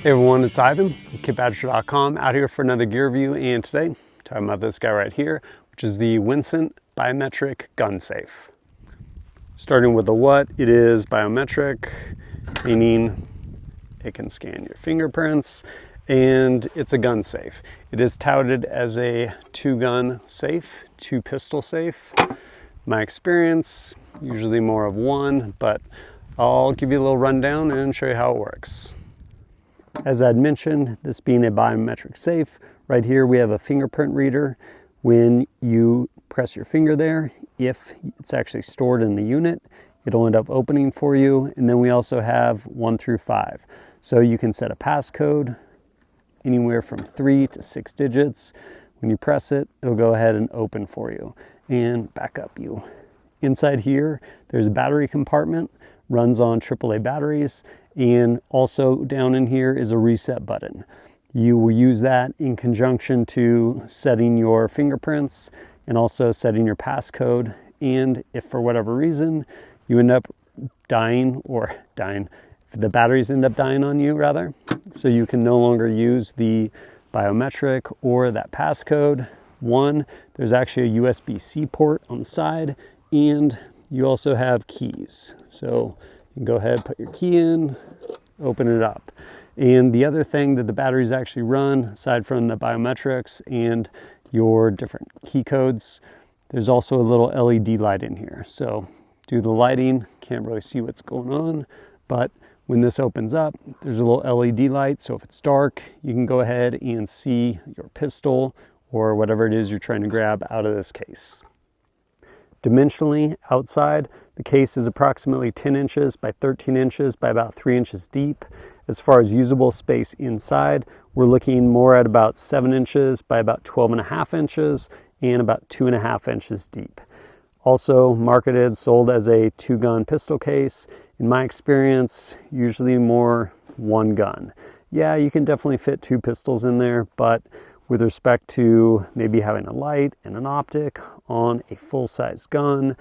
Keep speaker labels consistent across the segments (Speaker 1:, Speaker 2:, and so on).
Speaker 1: Hey everyone, it's Ivan, kitbadger.com, out here for another gear review, and today, talking about this guy right here, which is the WINCENT Biometric Gun Safe. Starting with the what, it is biometric, meaning it can scan your fingerprints, and it's a gun safe. It is touted as a 2-gun safe, 2-pistol safe. My experience, usually more of 1, but I'll give you a little rundown and show you how it works. As I'd mentioned, this being a biometric safe, right here we have a fingerprint reader. When you press your finger there, if it's actually stored in the unit, it'll end up opening for you. And then we also have 1 through 5. So you can set a passcode anywhere from 3 to 6 digits. When you press it, it'll go ahead and open for you. And back up you. Inside here, there's a battery compartment, runs on AAA batteries. And also down in here is a reset button. You will use that in conjunction to setting your fingerprints and also setting your passcode. And if for whatever reason you end up dying, if the batteries end up dying on you rather, so you can no longer use the biometric or that passcode. There's actually a USB-C port on the side, and you also have keys. So you can go ahead, put your key in, open it up. And the other thing that the batteries actually run, aside from the biometrics and your different key codes, there's also a little LED light in here. So due to the lighting, can't really see what's going on, but when this opens up, there's a little LED light. So if it's dark, you can go ahead and see your pistol or whatever it is you're trying to grab out of this case. Dimensionally, outside, the case is approximately 10 inches by 13 inches by about 3 inches deep. As far as usable space inside, we're looking more at about 7 inches by about 12.5 inches and about 2.5 inches deep. Also marketed, sold as a 2-gun pistol case. In my experience, usually more 1 gun. Yeah, you can definitely fit 2 pistols in there, but with respect to maybe having a light and an optic on a full-size gun,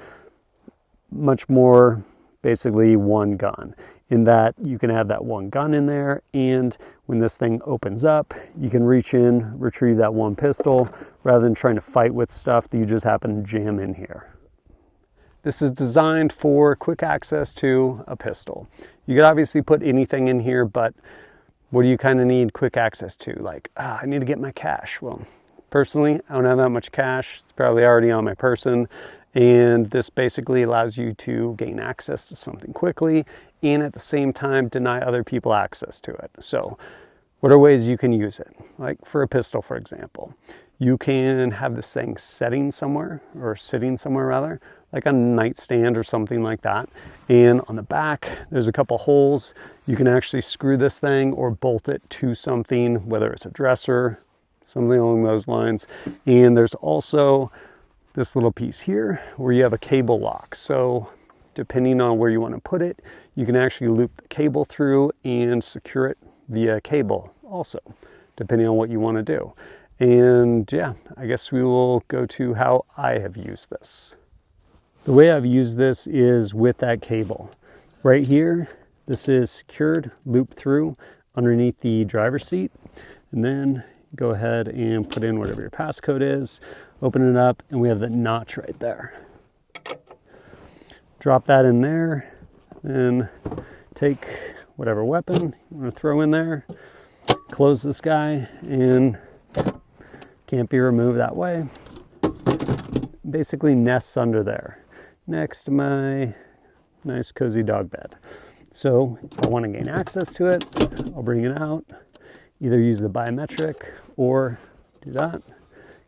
Speaker 1: much more basically 1 gun, in that you can have that 1 gun in there, and when this thing opens up, you can reach in, retrieve that 1 pistol, rather than trying to fight with stuff that you just happen to jam in here. This is designed for quick access to a pistol. You could obviously put anything in here, but what do you kind of need quick access to? Like, I need to get my cash. Well, personally, I don't have that much cash. It's probably already on my person. And this basically allows you to gain access to something quickly and at the same time deny other people access to it. So what are ways you can use it? Like for a pistol, for example, you can have this thing sitting somewhere rather, like a nightstand or something like that. And on the back, there's a couple holes. You can actually screw this thing or bolt it to something, whether it's a dresser, something along those lines. And there's also this little piece here where you have a cable lock. So depending on where you want to put it, you can actually loop the cable through and secure it via cable also, depending on what you want to do. And yeah, I guess we will go to how I have used this. The way I've used this is with that cable. Right here, this is secured, looped through underneath the driver's seat. And then go ahead and put in whatever your passcode is, open it up, and we have the notch right there. Drop that in there, and take whatever weapon you want to throw in there, close this guy, and can't be removed that way. Basically nests under there, next to my nice cozy dog bed. So if I want to gain access to it, I'll bring it out, either use the biometric or do that.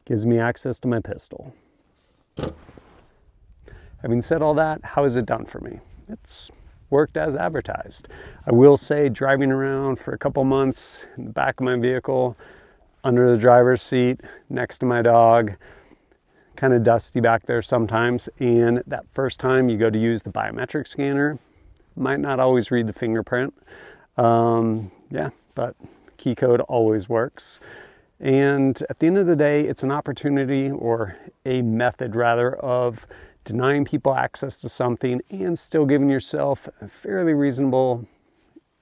Speaker 1: Gives me access to my pistol. Having said all that, how is it done for me? It's worked as advertised. I will say, driving around for a couple months in the back of my vehicle, under the driver's seat, next to my dog, kind of dusty back there sometimes, and that first time you go to use the biometric scanner, might not always read the fingerprint. But key code always works. And at the end of the day, it's an opportunity, or a method rather, of denying people access to something and still giving yourself a fairly reasonable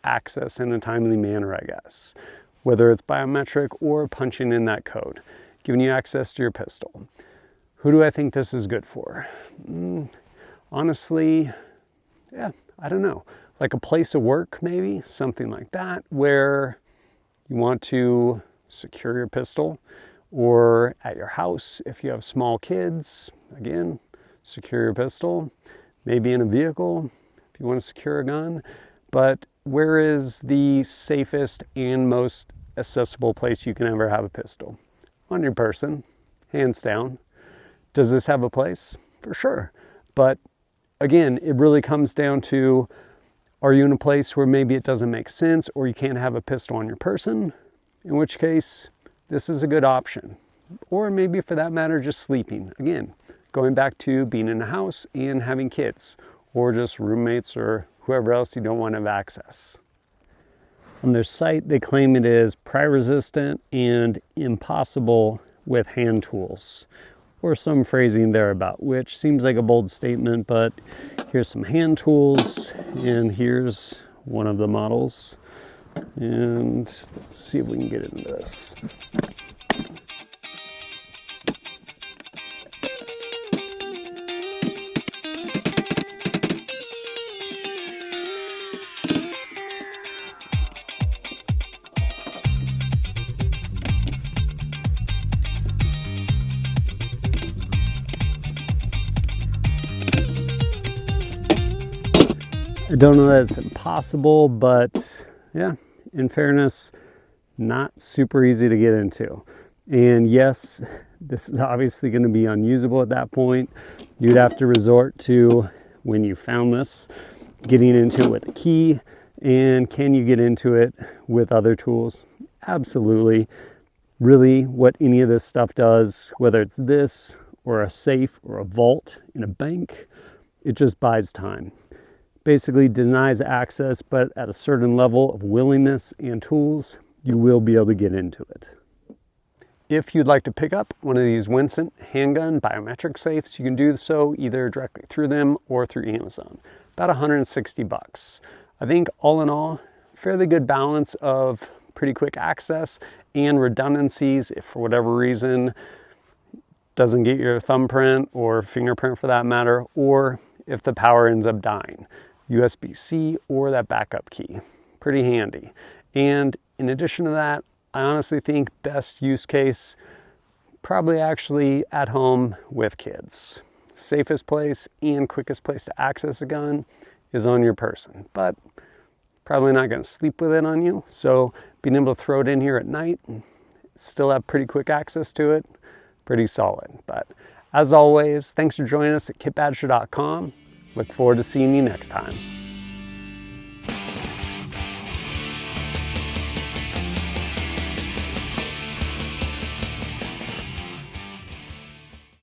Speaker 1: access in a timely manner, I guess. Whether it's biometric or punching in that code, giving you access to your pistol. Who do I think this is good for? Honestly, yeah, I don't know. Like a place of work, maybe, something like that, where you want to secure your pistol, or at your house, if you have small kids, again, secure your pistol. Maybe in a vehicle, if you want to secure a gun. But where is the safest and most accessible place you can ever have a pistol? On your person, hands down. Does this have a place? For sure. But again, it really comes down to, are you in a place where maybe it doesn't make sense, or you can't have a pistol on your person? In which case, this is a good option. Or maybe for that matter, just sleeping. Again, going back to being in a house and having kids, or just roommates or whoever else you don't want to have access. On their site, they claim it is pry resistant and impossible with hand tools, or some phrasing thereabout, which seems like a bold statement, but here's some hand tools, and here's one of the models. And let's see if we can get into this. I don't know that it's impossible, but yeah, in fairness, not super easy to get into. And yes, this is obviously going to be unusable at that point. You'd have to resort to, when you found this, getting into it with a key. And can you get into it with other tools? Absolutely. Really, what any of this stuff does, whether it's this or a safe or a vault in a bank, it just buys time. Basically denies access, but at a certain level of willingness and tools, you will be able to get into it. If you'd like to pick up one of these WINCENT handgun biometric safes, you can do so either directly through them or through Amazon. About $160. I think all in all, fairly good balance of pretty quick access and redundancies if for whatever reason doesn't get your thumbprint or fingerprint for that matter, or if the power ends up dying. USB-C or that backup key. Pretty handy. And in addition to that, I honestly think best use case, probably actually at home with kids. Safest place and quickest place to access a gun is on your person, but probably not going to sleep with it on you. So being able to throw it in here at night, still have pretty quick access to it, pretty solid. But as always, thanks for joining us at kitbadger.com. Look forward to seeing you next time.